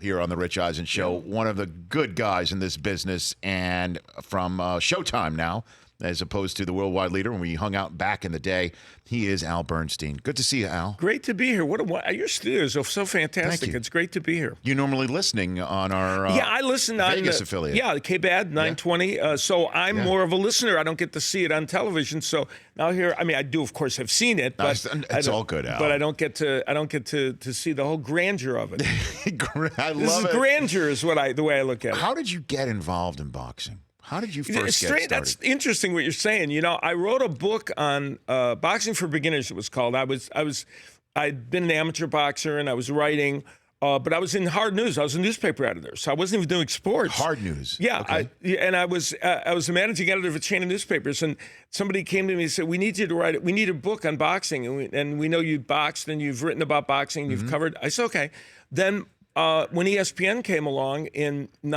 here on the Rich Eisen Show. One of the good guys in this business, and from Showtime now, as opposed to the worldwide leader when we hung out back in the day. He is Al Bernstein. Good to see you, Al. Great to be here. Your studios are so fantastic. Thank you. It's great to be here. You normally listening on our I listen Vegas on affiliate. Yeah, KBAD 920. So I'm more of a listener. I don't get to see it on television. So now here, I do, of course, have seen it, but it's all good, Al. But I don't get to see the whole grandeur of it. I love it. Grandeur is the way I look at it. How did you get involved in boxing? How did you first get started? That's interesting what you're saying. I wrote a book on boxing for beginners. It was called. I'd been an amateur boxer and I was writing, but I was in hard news. I was a newspaper editor, so I wasn't even doing sports. Hard news. Yeah, okay. I was the managing editor of a chain of newspapers, and somebody came to me and said, "We need you to write it. We need a book on boxing, and we know you boxed and you've written about boxing. And you've covered." I said, "Okay." Then when ESPN came along in and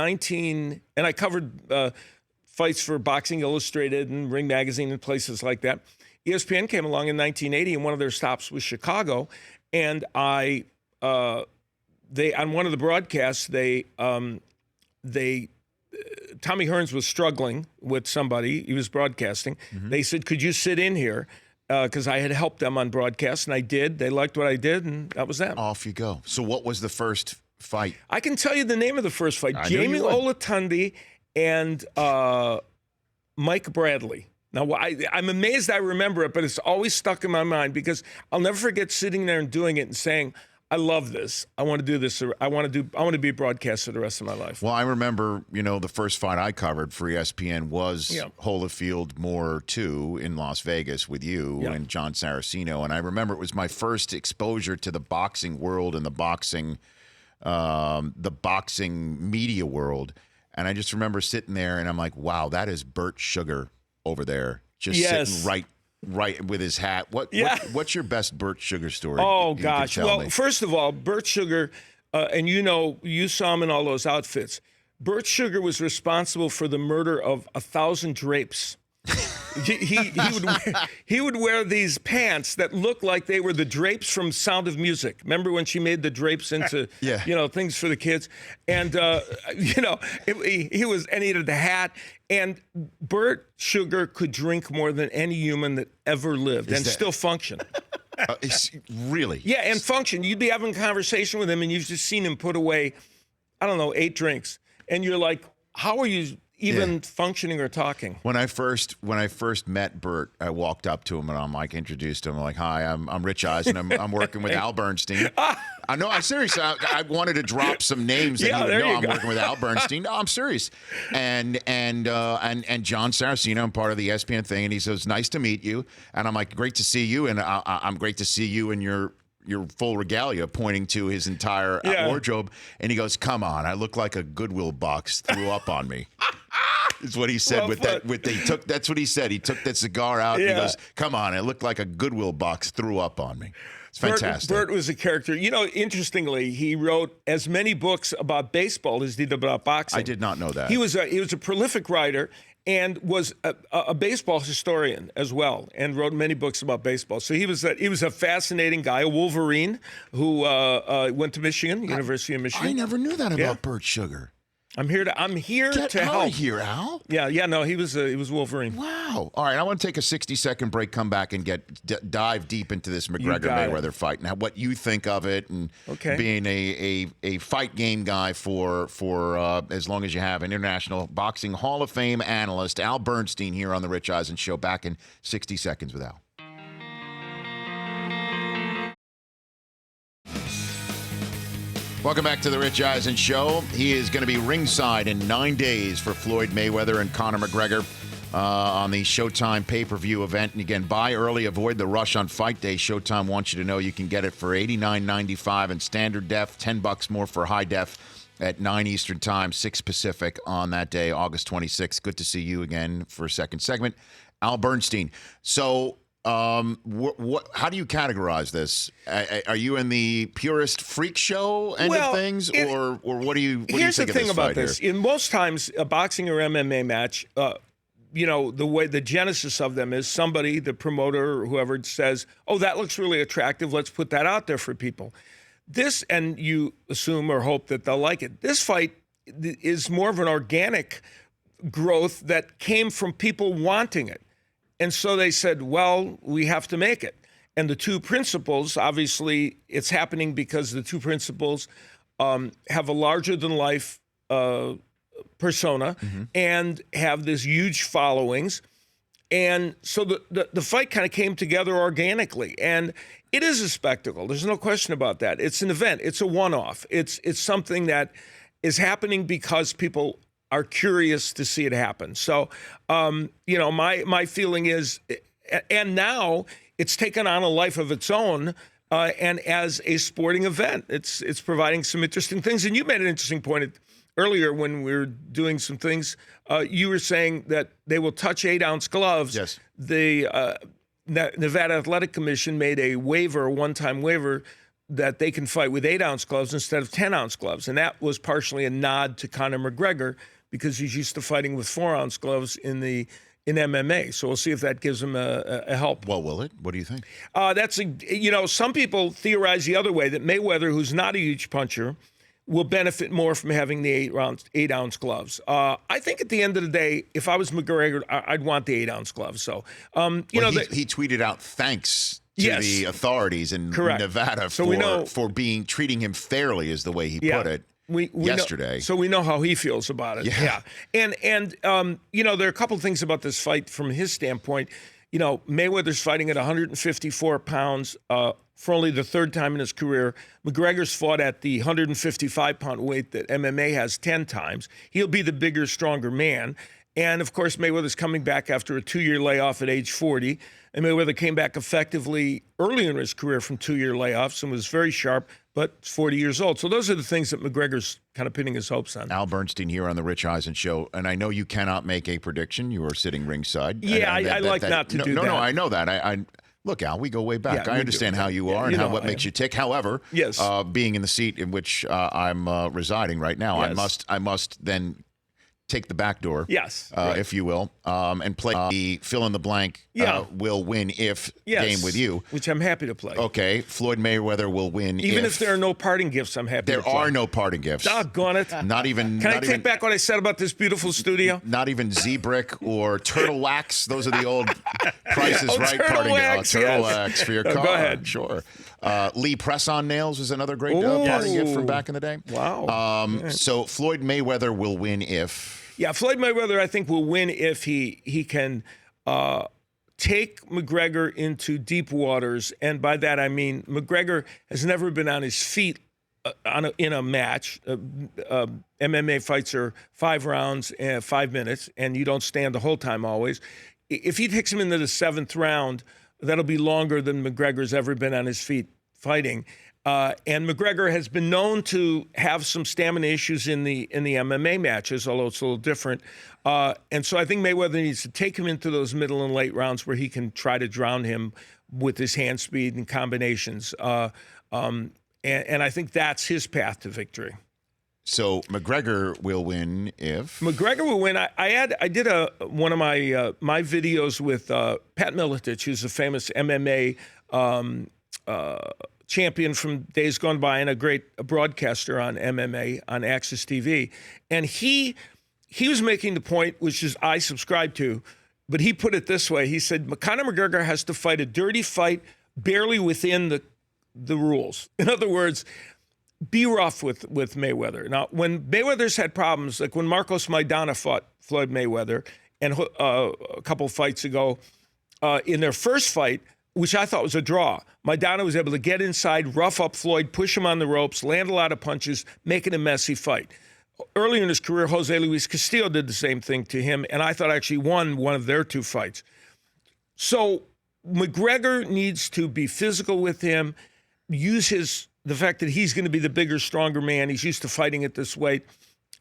I covered. Fights for Boxing Illustrated and Ring Magazine and places like that. ESPN came along in 1980, and one of their stops was Chicago. And they on one of the broadcasts, Tommy Hearns was struggling with somebody. He was broadcasting. They said, "Could you sit in here?" Because I had helped them on broadcast, and I did. They liked what I did, and that was that. Off you go. So what was the first fight? I can tell you the name of the first fight. Jamie Olatunde and Mike Bradley. Now, I'm amazed I remember it, but it's always stuck in my mind because I'll never forget sitting there and doing it and saying, "I love this. I want to do this. I want to be a broadcaster the rest of my life." Well, I remember, the first fight I covered for ESPN was Holyfield Moore 2 in Las Vegas with you and John Saraceno, and I remember it was my first exposure to the boxing world and the boxing media world. And I just remember sitting there, and I'm like, wow, that is Bert Sugar over there, just sitting right with his hat. What's your best Bert Sugar story? Oh, gosh. Well, me? First of all, Bert Sugar, and you saw him in all those outfits. Bert Sugar was responsible for the murder of 1,000 drapes. He would wear these pants that looked like they were the drapes from Sound of Music. Remember when she made the drapes into things for the kids? And he had the hat. And Bert Sugar could drink more than any human that ever lived still function. Really? Yeah, and function. You'd be having a conversation with him, and you've just seen him put away, 8 drinks, and you're like, how are you even functioning or talking? When I first met Bert, I walked up to him and I'm introduced him. I'm like, "Hi, I'm Rich Eisen. I'm working with Al Bernstein." I know. I'm serious. I wanted to drop some names that you would know. I'm working with Al Bernstein. No, I'm serious. And John Saraceno, I'm part of the ESPN thing, and he says, "Nice to meet you." And I'm like, "Great to see you." And I'm great to see you in your full regalia, pointing to his entire wardrobe. And he goes, "Come on, I look like a Goodwill box threw up on me." Is what he said. That's what he said. He took that cigar out and he goes, "Come on, it looked like a Goodwill box threw up on me." It's fantastic. Bert was a character. Interestingly, he wrote as many books about baseball as he did about boxing. I did not know that. He was a prolific writer and was a baseball historian as well, and wrote many books about baseball. So he was a fascinating guy, a Wolverine who went to Michigan, University of Michigan. I never knew that about Bert Sugar. I'm here to Get help. out of here, Al. No, he was Wolverine. Wow. All right, I want to take a 60-second break, come back, and dive deep into this McGregor-Mayweather fight and what you think of it, and being a fight game guy for as long as you have, an International Boxing Hall of Fame analyst, Al Bernstein, here on the Rich Eisen Show. Back in 60 seconds with Al. Welcome back to the Rich Eisen Show. He is going to be ringside in 9 days for Floyd Mayweather and Conor McGregor on the Showtime pay-per-view event. And again, buy early, avoid the rush on fight day. Showtime wants you to know you can get it for $89.95 in standard def, $10 more for high def at 9 Eastern Time, 6 Pacific on that day, August 26th. Good to see you again for a second segment. Al Bernstein. So, how do you categorize this? Are you in the purist freak show end of things, or what do you think of this fight? Here's the thing about this. In most times, a boxing or MMA match, the way the genesis of them is somebody, the promoter or whoever, says, "Oh, that looks really attractive. Let's put that out there for people." This, and you assume or hope that they'll like it. This fight is more of an organic growth that came from people wanting it. And so they said, well, we have to make it. And the two principals, obviously, it's happening because the two principals have a larger-than-life persona and have this huge followings. And so the fight kind of came together organically. And it is a spectacle. There's no question about that. It's an event. It's a one-off. It's something that is happening because people are curious to see it happen. So, my feeling is, and now it's taken on a life of its own, and as a sporting event, it's providing some interesting things. And you made an interesting point earlier when we were doing some things. You were saying that they will touch 8-ounce gloves. Yes. The Nevada Athletic Commission made a one-time waiver, that they can fight with 8-ounce gloves instead of 10-ounce gloves. And that was partially a nod to Conor McGregor, because he's used to fighting with 4-ounce gloves in MMA. So we'll see if that gives him a help. Well, will it? What do you think? Some people theorize the other way, that Mayweather, who's not a huge puncher, will benefit more from having the 8-ounce gloves. I think at the end of the day, if I was McGregor, I'd want the 8-ounce gloves. So, he tweeted out thanks to the authorities in Nevada for treating him fairly, is the way he put it. We yesterday. So we know how he feels about it. Yeah. And there are a couple of things about this fight from his standpoint. Mayweather's fighting at 154 pounds for only the third time in his career. McGregor's fought at the 155-pound weight that MMA has 10 times. He'll be the bigger, stronger man. And, of course, Mayweather's coming back after a 2-year layoff at age 40. And Mayweather came back effectively early in his career from 2-year layoffs and was very sharp, but 40 years old. So those are the things that McGregor's kind of pinning his hopes on. Al Bernstein here on the Rich Eisen Show. And I know you cannot make a prediction. You are sitting ringside. Yeah, I like not to do that. No, I know that. Look, Al, we go way back. I understand how you are and what makes you tick. However, being in the seat in which I'm residing right now, I must then take the back door, if you will, and play the fill-in-the-blank will win if game with you. Which I'm happy to play. Okay, Floyd Mayweather will win Even if there are no parting gifts, I'm happy to play. There are no parting gifts. Doggone it. Not even... Can I take back what I said about this beautiful studio? Not even Z-Brick or Turtle Wax. Those are the old Prices Right parting gifts. Turtle Wax for your car. Go ahead. Sure. Lee press-on nails is another great parting gift from back in the day. Wow. So Floyd Mayweather will win if... Yeah, Floyd Mayweather, I think, will win if he can take McGregor into deep waters. And by that, I mean McGregor has never been on his feet in a match. MMA fights are 5 rounds and 5 minutes, and you don't stand the whole time always. If he takes him into the 7th round, that'll be longer than McGregor's ever been on his feet fighting. And McGregor has been known to have some stamina issues in the MMA matches, although it's a little different. And so I think Mayweather needs to take him into those middle and late rounds where he can try to drown him with his hand speed and combinations. And I think that's his path to victory. So McGregor will win if McGregor will win. I did one of my videos with Pat Miletich, who's a famous MMA champion from days gone by and a great broadcaster on MMA on Access TV. And he was making the point, which is I subscribe to, but he put it this way. He said, Conor McGregor has to fight a dirty fight barely within the rules. In other words, be rough with Mayweather. Now, when Mayweather's had problems, like when Marcos Maidana fought Floyd Mayweather and a couple fights ago, in their first fight, which I thought was a draw, Maidana was able to get inside, rough up Floyd, push him on the ropes, land a lot of punches, make it a messy fight. Earlier in his career, Jose Luis Castillo did the same thing to him, and I thought actually won one of their 2 fights. So McGregor needs to be physical with him, use the fact that he's going to be the bigger, stronger man. He's used to fighting at this weight,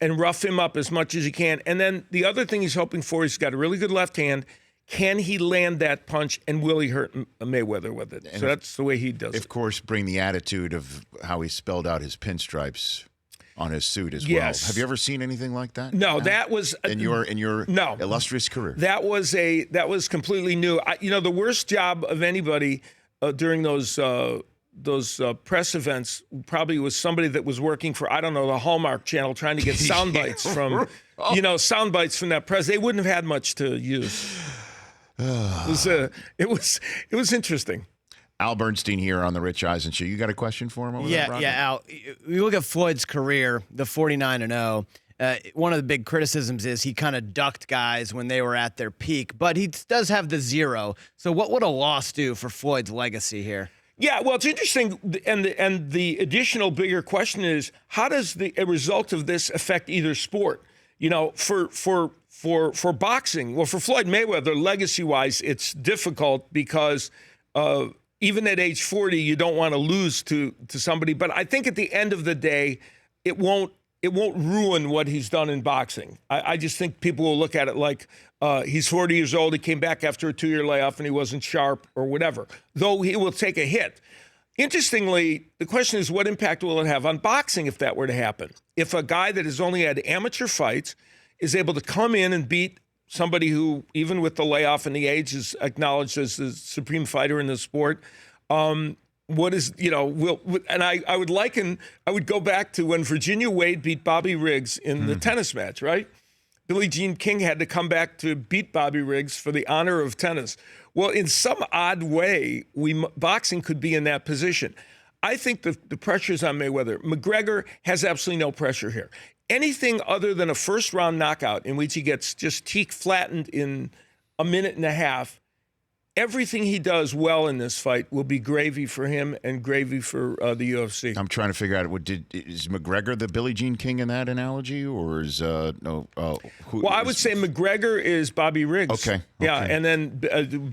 and rough him up as much as he can. And then the other thing he's hoping for, he's got a really good left hand. Can he land that punch, and will he hurt Mayweather with it? And so that's the way he does it. Of course, bring the attitude of how he spelled out his pinstripes on his suit as well. Have you ever seen anything like that? No, that was in your illustrious career. That was completely new. The worst job of anybody during those press events probably was somebody that was working for, I don't know, the Hallmark Channel, trying to get sound bites from, sound bites from that press. They wouldn't have had much to use. It was interesting. Al Bernstein here on the Rich Eisen Show. You got a question for him? Al. You look at Floyd's career, the 49-0. One of the big criticisms is he kind of ducked guys when they were at their peak, but he does have the 0. So what would a loss do for Floyd's legacy here? Yeah, well, it's interesting, and the additional bigger question is, how does a result of this affect either sport? For boxing, well, for Floyd Mayweather, legacy-wise, it's difficult because even at age 40, you don't want to lose to somebody. But I think at the end of the day, it won't ruin what he's done in boxing. I just think people will look at it like he's 40 years old, he came back after a 2-year layoff and he wasn't sharp or whatever, though he will take a hit. Interestingly, the question is, what impact will it have on boxing if that were to happen? If a guy that has only had amateur fights is able to come in and beat somebody who, even with the layoff and the age, is acknowledged as the supreme fighter in the sport, what is, and I would go back to when Virginia Wade beat Bobby Riggs in the tennis match, right? Billie Jean King had to come back to beat Bobby Riggs for the honor of tennis. Well, in some odd way, boxing could be in that position. I think the pressure's on Mayweather. McGregor has absolutely no pressure here. Anything other than a first-round knockout in which he gets just teak flattened in a minute and a half, everything he does well in this fight will be gravy for him and gravy for the UFC. I'm trying to figure out, is McGregor the Billie Jean King in that analogy, or is Well, I would say McGregor is Bobby Riggs. Okay. Yeah, and then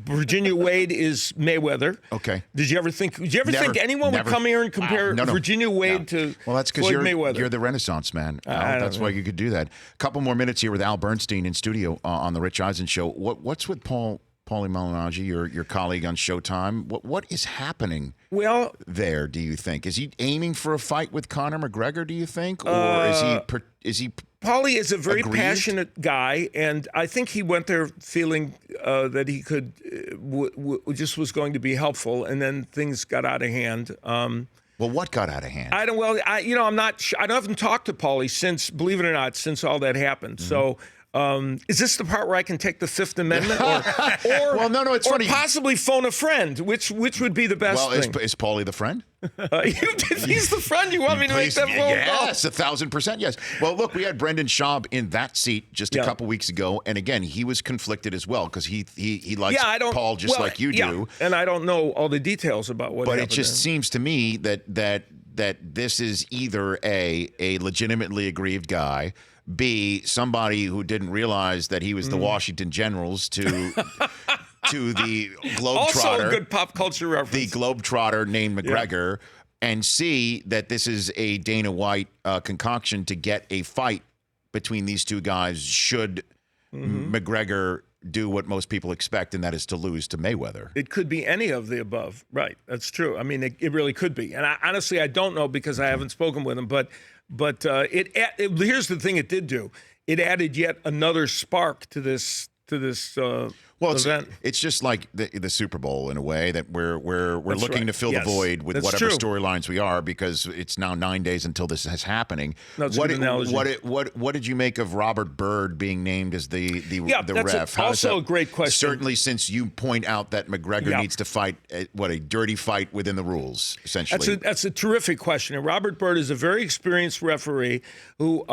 Virginia Wade is Mayweather. Okay. Did you ever think anyone would come here and compare Virginia Wade to Well, that's because you're the Renaissance man. That's why you could do that. A couple more minutes here with Al Bernstein in studio on the Rich Eisen Show. What's with Paulie Malignaggi, your colleague on Showtime? What is happening there, do you think? Is he aiming for a fight with Conor McGregor, do you think? Or is he Paulie is a very aggrieved? passionate guy, and I think he went there feeling that he could, just was going to be helpful, and then things got out of hand. Well, what got out of hand? I haven't talked to Paulie since, believe it or not, since all that happened. Mm-hmm. So, is this the part where I can take the Fifth Amendment, or well, no, it's funny. Possibly phone a friend? Which would be the best thing? Is Paulie the friend? If he's the friend, you want me to make that phone call? Yes, 1,000%. Yes. Well, look, we had Brendan Schaub in that seat just a couple weeks ago, and again, he was conflicted as well because he likes Paul just like you do. And I don't know all the details about what. But happened it just seems to me that this is either a legitimately aggrieved guy, B, somebody who didn't realize that he was the Washington Generals to the Globetrotter. Also a good pop culture reference. The Globetrotter named McGregor. Yeah. And C, that this is a Dana White concoction to get a fight between these two guys should McGregor do what most people expect, and that is to lose to Mayweather. It could be any of the above. Right. That's true. I mean, it really could be. And honestly, I don't know because I haven't spoken with him, but here's the thing it did do. It added yet another spark to this event. It's just like the Super Bowl in a way that we're looking to fill the void with whatever storylines we are, because it's now 9 days until this is happening. That's a good analogy. What did you make of Robert Byrd being named as the ref? Also a great question. Certainly, since you point out that McGregor needs to fight a dirty fight within the rules, essentially. That's a terrific question. And Robert Byrd is a very experienced referee who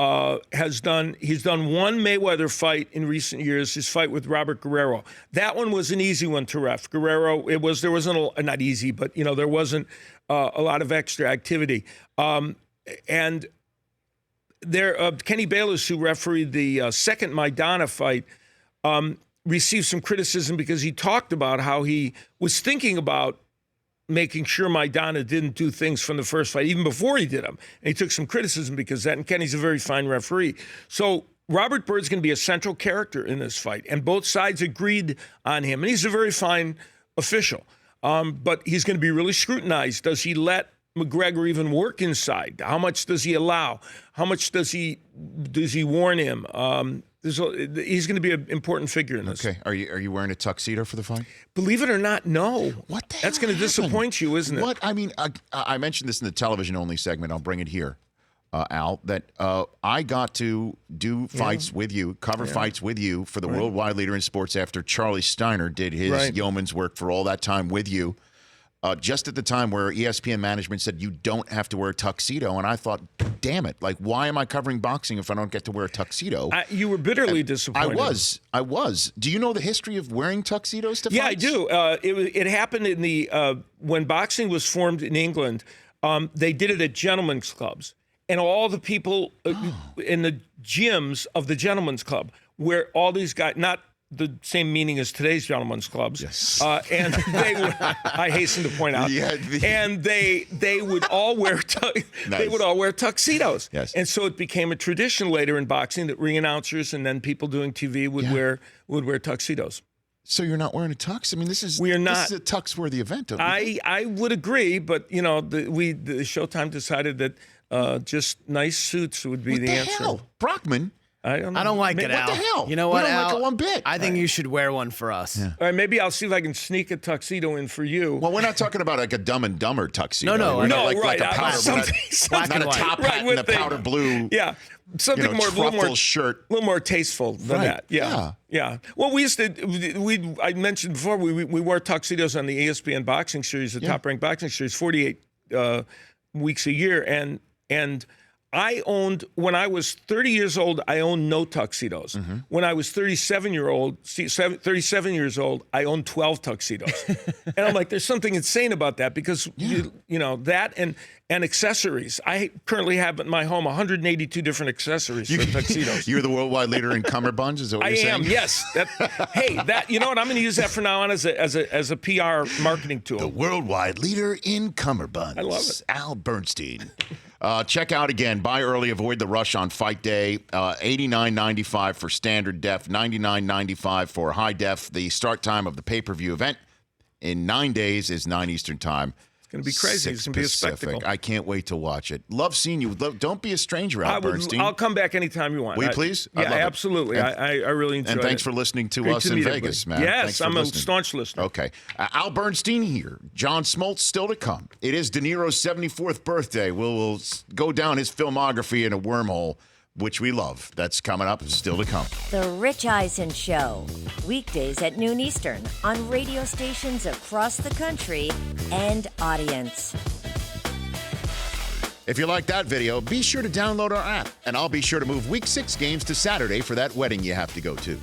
he's done one Mayweather fight in recent years. His fight with Robert Guerrero. That one was an easy one to ref. Guerrero, there wasn't not easy, but there wasn't a lot of extra activity. And there, Kenny Bayless, who refereed the second Maidana fight, received some criticism because he talked about how he was thinking about making sure Maidana didn't do things from the first fight, even before he did them. And he took some criticism because of that. And Kenny's a very fine referee. So Robert Byrd's going to be a central character in this fight, and both sides agreed on him. And he's a very fine official, but he's going to be really scrutinized. Does he let McGregor even work inside? How much does he allow? How much does he warn him? He's going to be an important figure in this. Okay. Are you wearing a tuxedo for the fight? Believe it or not, no. What the hell That's going to disappoint you, isn't it? What? I mean, I mentioned this in the television-only segment. I'll bring it here, Al, that I got to do fights with you, cover fights with you for the worldwide leader in sports after Charlie Steiner did his yeoman's work for all that time with you. Just at the time where ESPN management said you don't have to wear a tuxedo, and I thought, damn it, like, why am I covering boxing if I don't get to wear a tuxedo? You were bitterly disappointed. I was. Do you know the history of wearing tuxedos to fights? Yeah, I do. It happened in the when boxing was formed in England. They did it at gentlemen's clubs, and all the people in the gyms of the gentlemen's club, where all these guys, not the same meaning as today's gentlemen's clubs. Yes. And they would, I hasten to point out. Yeah, and they would all wear they would all wear tuxedos. Yes. And so it became a tradition later in boxing that ring announcers and then people doing TV would wear tuxedos. So you're not wearing a tux? I mean, this is not. This is a tux-worthy event. I would agree, but the Showtime decided that just nice suits would be the answer. Hell? Brockman. I don't know. I don't like it, Al. What the hell? You know what, You don't Al? like it one bit. I think you should wear one for us. Yeah. All right, maybe I'll see if I can sneak a tuxedo in for you. Well, we're not talking about like a Dumb and Dumber tuxedo. No, We're not right. like a powder, Something not a top hat and a powder blue. Yeah, something a little more shirt, a little more tasteful than that. Yeah. Well, I mentioned before we wore tuxedos on the ESPN boxing series, the Top Rank boxing series, 48 weeks a year, and I owned, when I was 30 years old, I owned no tuxedos. Mm-hmm. When I was 37 years old, I owned 12 tuxedos. And I'm like, there's something insane about that because, that and accessories. I currently have in my home 182 different accessories for tuxedos. You're the worldwide leader in cummerbunds, is that what you're saying? I am, yes. You know what? I'm going to use that from now on as a PR marketing tool. The worldwide leader in cummerbunds. I love it. Al Bernstein. Check out again. Buy early, avoid the rush on fight day. $89.95 for standard def, $99.95 for high def. The start time of the pay-per-view event in 9 days is 9 Eastern time. It's going to be crazy. It's going to be a spectacle. I can't wait to watch it. Love seeing you. Don't be a stranger, Al Bernstein. I'll come back anytime you want. Will you please? Yeah, absolutely. I really enjoy it. And thanks for listening to us in Vegas, man. Yes, I'm a staunch listener. Okay. Al Bernstein here. John Smoltz still to come. It is De Niro's 74th birthday. We'll go down his filmography in a wormhole, which we love. That's coming up. Still to come. The Rich Eisen Show. Weekdays at noon Eastern on radio stations across the country and audience. If you like that video, be sure to download our app. And I'll be sure to move Week 6 games to Saturday for that wedding you have to go to.